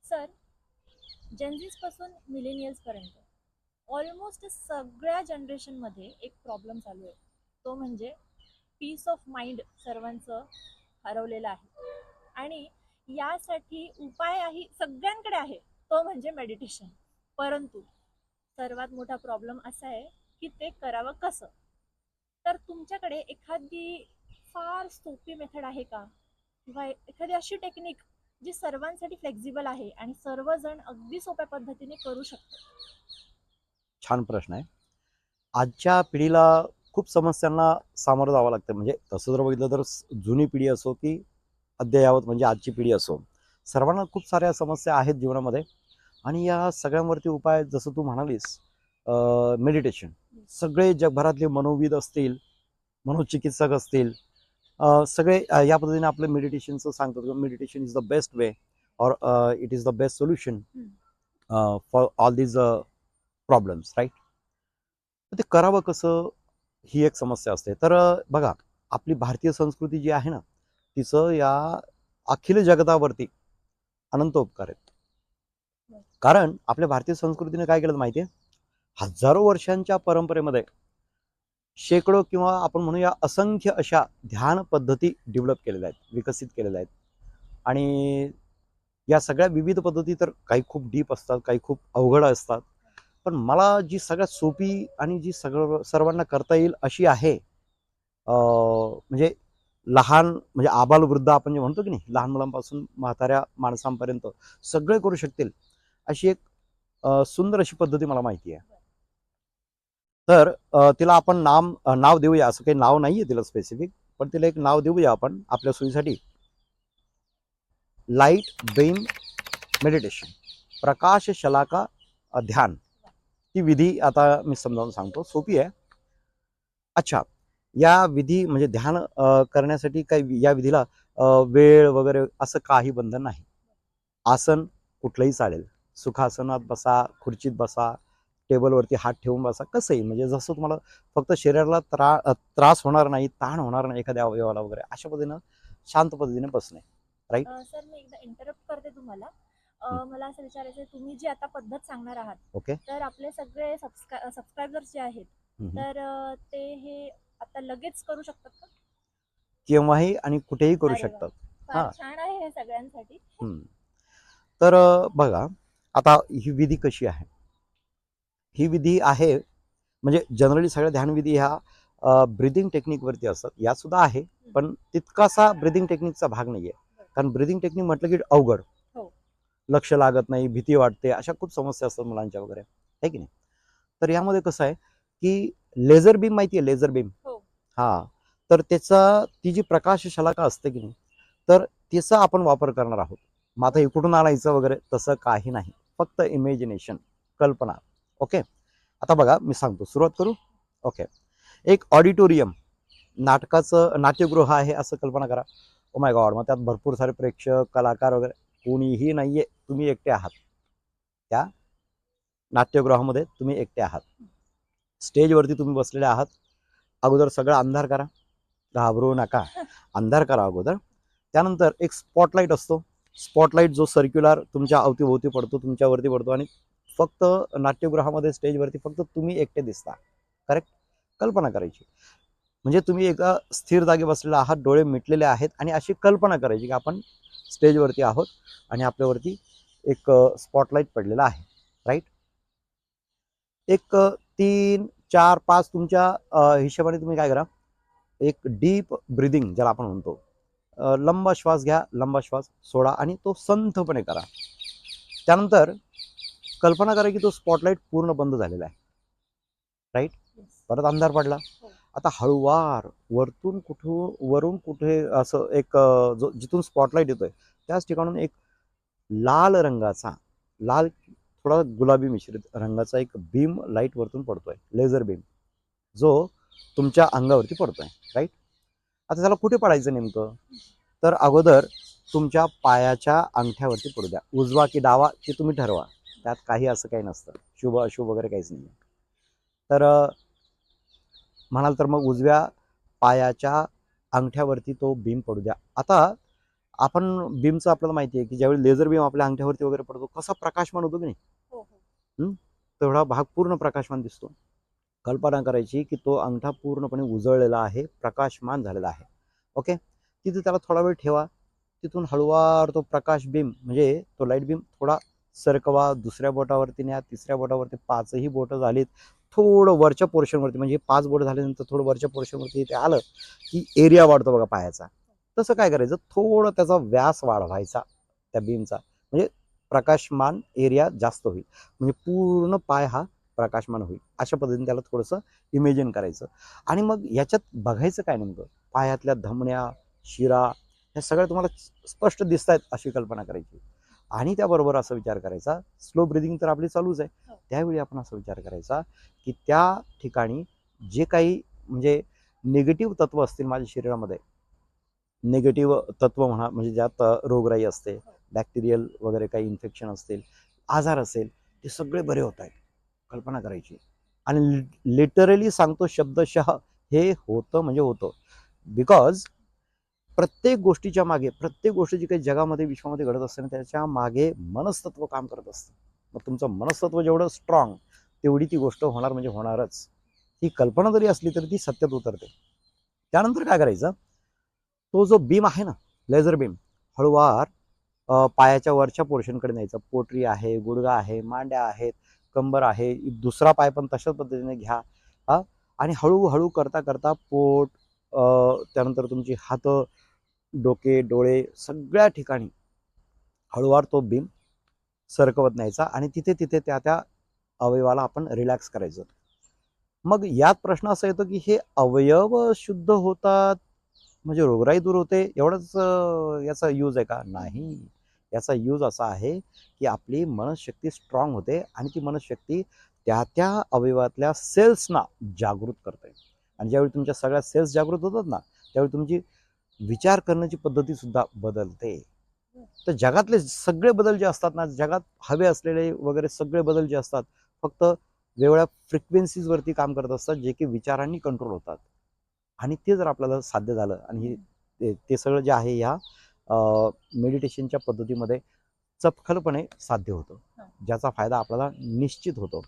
Sir, जेनझीस पासून millennials पर्यंत almost सगळ्या जनरेशनमध्ये एक प्रॉब्लेम चालू आहे. तो म्हणजे पीस ऑफ माइंड सर्वांचं हरवलेलं आहे. आणि यासाठी उपायही सगळ्यांकडे आहे, तो म्हणजे मेडिटेशन. परंतु सर्वात मोठा प्रॉब्लेम असा आहे की ते करावं कसं. तर तुमच्याकडे एखादी फार सोपी मेथड आहे का, किंवा एखादी अशी टेक्निक जी सर्वांसाठी फ्लेक्झिबल आहे आणि सर्वजण अगदी सोप्या पद्धतीने करू शकतात? छान प्रश्न आहे. आजच्या पिढीला खूप समस्यांना सामोरं जावं लागतं. म्हणजे तसं जर बघितलं तर जुनी पिढी असो की अद्ययावत म्हणजे आजची पिढी असो, सर्वांना खूप साऱ्या समस्या आहेत जीवनामध्ये. आणि या सगळ्यांवरती उपाय जसं तू म्हणालीस, मेडिटेशन. सगळे जगभरातले मनोविद असतील, मनोचिकित्सक असतील, सगळे या पद्धतीने आपलं मेडिटेशनचं सांगतात. Meditation is the best way और it is the best solution for all these problems, right? तर ते करावं कसं, ही एक समस्या असते. तर बघा, आपली भारतीय संस्कृती जी आहे ना, तिचं या अखिल जगतावरती अनंत उपकार आहेत. कारण आपल्या भारतीय संस्कृतीने काय केलं माहिती आहे? हजारो वर्षांच्या परंपरेमध्ये शेकडो किंवा आपण म्हणूया असंख्य अशा ध्यान पद्धती डेव्हलप केलेल्या आहेत, विकसित केलेल्या आहेत. आणि या सगळ्या विविध पद्धती तर काही खूप डीप असतात, काही खूप अवघड असतात. पण मला जी सगळ्यात सोपी आणि जी सर्वांना करता येईल अशी आहे, म्हणजे लहान म्हणजे आबालवृद्ध आपण जे म्हणतो की नाही, लहान मुलांपासून म्हाताऱ्या माणसांपर्यंत सगळे करू शकतील अशी एक सुंदर अशी पद्धती मला माहिती आहे. तर तिला आपण नाव देऊया. असं काही नाव नाहीये तिला स्पेसिफिक, पण तिला एक नाव देऊया आपण आपल्या सोयीसाठी. लाईट बेम मेडिटेशन, प्रकाश शलाका ध्यान. ती विधी आता मी समजावून सांगतो, सोपी आहे. अच्छा, या विधी म्हणजे ध्यान करण्यासाठी काही या विधीला वेळ वगैरे असं काही बंधन नाही. आसन कुठलंही चालेल. सुखासनात बसा, खुर्चीत बसा, टेबलवरती हात ठेवून बसा, कसंही. म्हणजे जसं तुम्हाला फक्त शरीराला त्रास होणार नाही, ताण होणार नाही एखाद्या अवयवाला वगैरे, अशा पद्धतीनं शांत पद्धतीने बसणे, राईट? सर, मी एकदा इंटरप्ट करते तुम्हाला. मला असं विचारायचं आहे, तुम्ही जी आता पद्धत सांगणार आहात, ओके. तर आपले सगळे सबस्क्रायबर्स जे आहेत, तर ते हे आता लगेच करू शकतात का? केव्हाही आणि कुठेही करू अरे वा, शकतात. फार हां. छान आहे हे सगळ्यांसाठी. तर बघा, आता ही विधी कशी आहे? ही विधी आहे म्हणजे जनरली सगळ्या ध्यानविधी ह्या ब्रिदिंग टेक्निकवरती असतात. या सुद्धा आहे, पण तितकासा ब्रिदिंग टेक्निकचा भाग नाहीये. कारण ब्रिदिंग टेक्निक म्हटलं की अवघड, हो. लक्ष लागत नाही, भीती वाटते, अशा खूप समस्या असतात मुलांच्या वगैरे, आहे की नाही? तर यामध्ये कसं आहे की लेझर बीम माहिती आहे? Laser beam. हो. हां. तर ती जी प्रकाश शलाका असते की नाही, तर तिचा आपण वापर करणार आहोत. मग आता इकडून आणायचं वगैरे तसं काही नाही. फक्त इमॅजिनेशन, कल्पना. ओके. आता बघा, मी सांगतो, सुरुवात करू. ओके. एक ऑडिटोरियम, नाट्यगृह आहे असं कल्पना करा. Oh my God! मग त्यात भरपूर सारे प्रेक्षक, कलाकार वगैरे कोणीही नाहीये. तुम्ही एकटे आहात. त्या नाट्यगृहामध्ये तुम्ही एकटे आहात. स्टेजवरती तुम्ही बसलेले आहात. अगोदर सगळं अंधार करा. घाबरू नका. अंधार करा अगोदर. त्यानंतर एक स्पॉटलाईट असतो. स्पॉटलाईट जो सर्क्युलर तुमच्या अवतीभोवती पडतो, तुमच्यावरती पडतो, आणि फक्त नाट्यगृहामध्ये स्टेजवरती फक्त तुम्ही एकटे दिसता. करेक्ट? कल्पना करायची. म्हणजे तुम्ही एका स्थिर जागी बसलेला आहात, डोळे मिटलेले आहेत, आणि अशी कल्पना करायची की आपण स्टेजवरती आहोत आणि आपल्यावरती एक स्पॉटलाईट पडलेला आहे, राईट? एक 3, 4, 5 तुमच्या हिशोबाने तुम्ही काय करा, एक डीप ब्रिदिंग ज्याला आपण म्हणतो, लंबा श्वास घ्या, लंबा श्वास सोडा, आणि तो संथपणे करा. त्यानंतर कल्पना करा की तो स्पॉटलाईट पूर्ण बंद झालेला आहे, राईट? परत अंधार पडला. आता हळूवार वरून कुठे असं एक जो जिथून स्पॉटलाईट येतोय त्याच ठिकाणून एक लाल रंगाचा, लाल थोडा गुलाबी मिश्रित रंगाचा एक बीम लाईट वरतून पडतोय, लेझर बीम, जो तुमच्या अंगावरती पडतोय, राईट? आता त्याला कुठे पडायचं नेमकं? तर अगोदर तुमच्या पायाच्या अंगठ्यावरती पडू द्या. उजवा की डावा ते तुम्ही ठरवा. त्यात काही असं काही नसतं, शुभ अशुभ वगैरे काहीच नाही. तर म्हणाल तर मग उजव्या पायाच्या अंगठ्यावरती तो बीम पडू द्या. आता आपण बीमचं आपल्याला माहिती आहे की ज्यावेळी लेझर बीम आपल्या अंगठ्यावरती वगैरे पडतो कसा प्रकाशमान होतो की नाही, हो हो तेवढा भाग पूर्ण प्रकाशमान दिसतो. कल्पना करायची की तो अंगठा पूर्णपणे उजळलेला आहे, प्रकाशमान झालेला आहे. ओके, तिथे त्याला थोडा वेळ ठेवा. तिथून हळूवार तो प्रकाश बीम म्हणजे तो लाईट बीम थोडा सरकवा, दुसऱ्या बोटावरती न्या, तिसऱ्या बोटावरती, 5ही बोटं झालीत, थोडं वरच्या पोर्शनवरती म्हणजे 5 बोट झाल्यानंतर थोडं वरच्या पोर्शनवरती ते आलं की एरिया वाढतो बघा पायाचा. तसं काय करायचं, थोडं त्याचा व्यास वाढवायचा त्या बीमचा, म्हणजे प्रकाशमान एरिया जास्त होईल, म्हणजे पूर्ण पाय हा प्रकाशमान होईल. अशा पद्धतीने त्याला थोडंसं इमेजिन करायचं. आणि मग याच्यात बघायचं काय नेमकं, पायातल्या धमन्या, शिरा ह्या सगळ्या तुम्हाला स्पष्ट दिसत आहेत अशी कल्पना करायची. आणि त्याबरोबर असा विचार करायचा, स्लो ब्रिदिंग तर आपली चालूच आहे, हो. त्यावेळी आपण असा विचार करायचा की त्या ठिकाणी जे काही म्हणजे निगेटिव्ह तत्व असतील माझ्या शरीरामध्ये, निगेटिव्ह तत्व म्हणा, म्हणजे ज्यात रोगराई असते, बॅक्टेरियल वगैरे काही इन्फेक्शन असतील, आजार असेल, ते सगळे बरे होत आहेत. कल्पना करायची. आणि लिटरली सांगतो शब्दशः, हे होतं म्हणजे होतं. बिकॉज प्रत्येक गोष्टीच्या मागे, प्रत्येक गोष्ट जी काही जगामध्ये विश्वामध्ये घडत असते ना, त्याच्या मागे मनस्तत्व काम करत असतं. मग तुमचं मनस्तत्व जेवढं स्ट्रॉंग, तेवढी ती गोष्ट होणार म्हणजे होणारच. ही कल्पना जरी असली तरी ती सत्यात उतरते. त्यानंतर काय करायचं, तो जो बीम आहे ना, लेझर बीम, हळूवार पायाच्या वरच्या पोर्शनकडे न्यायचं. पोटरी आहे, गुडगा आहे, मांड्या आहेत, कंबर आहे, दुसरा पाय पण तशाच पद्धतीने घ्या. हा, आणि हळूहळू करता करता पोट, त्यानंतर तुमची हात, डोके, डोळे, सगळ्या ठिकाणी हळूवार तो बीम सरकवत न्यायचा आणि तिथे तिथे त्या त्या अवयवाला आपण रिलॅक्स करायचं. मग यात प्रश्न असा येतो की हे अवयव शुद्ध होतात म्हणजे रोगराई दूर होते, एवढंच याचा यूज आहे का? नाही. याचा यूज असा आहे की आपली मनशक्ती स्ट्रॉंग होते आणि ती मनशक्ती त्या त्या अवयवातल्या सेल्सना जागृत करते. आणि ज्यावेळी तुमच्या सगळ्या सेल्स जागृत होतात ना, त्यावेळी तुमची विचार करण्याची पद्धती सुद्धा बदलते. तर जगातले सगळे बदल जे असतात ना, जगात हवे असलेले वगैरे सगळे बदल जे असतात, फक्त वेगवेगळ्या फ्रिक्वेन्सीजवरती काम करत असतात, जे की विचारांनी कंट्रोल होतात. आणि ते जर आपल्याला साध्य झालं आणि ते सगळं जे आहे ह्या मेडिटेशनच्या पद्धतीमध्ये चपखलपणे साध्य होतं, ज्याचा फायदा आपल्याला निश्चित होतो.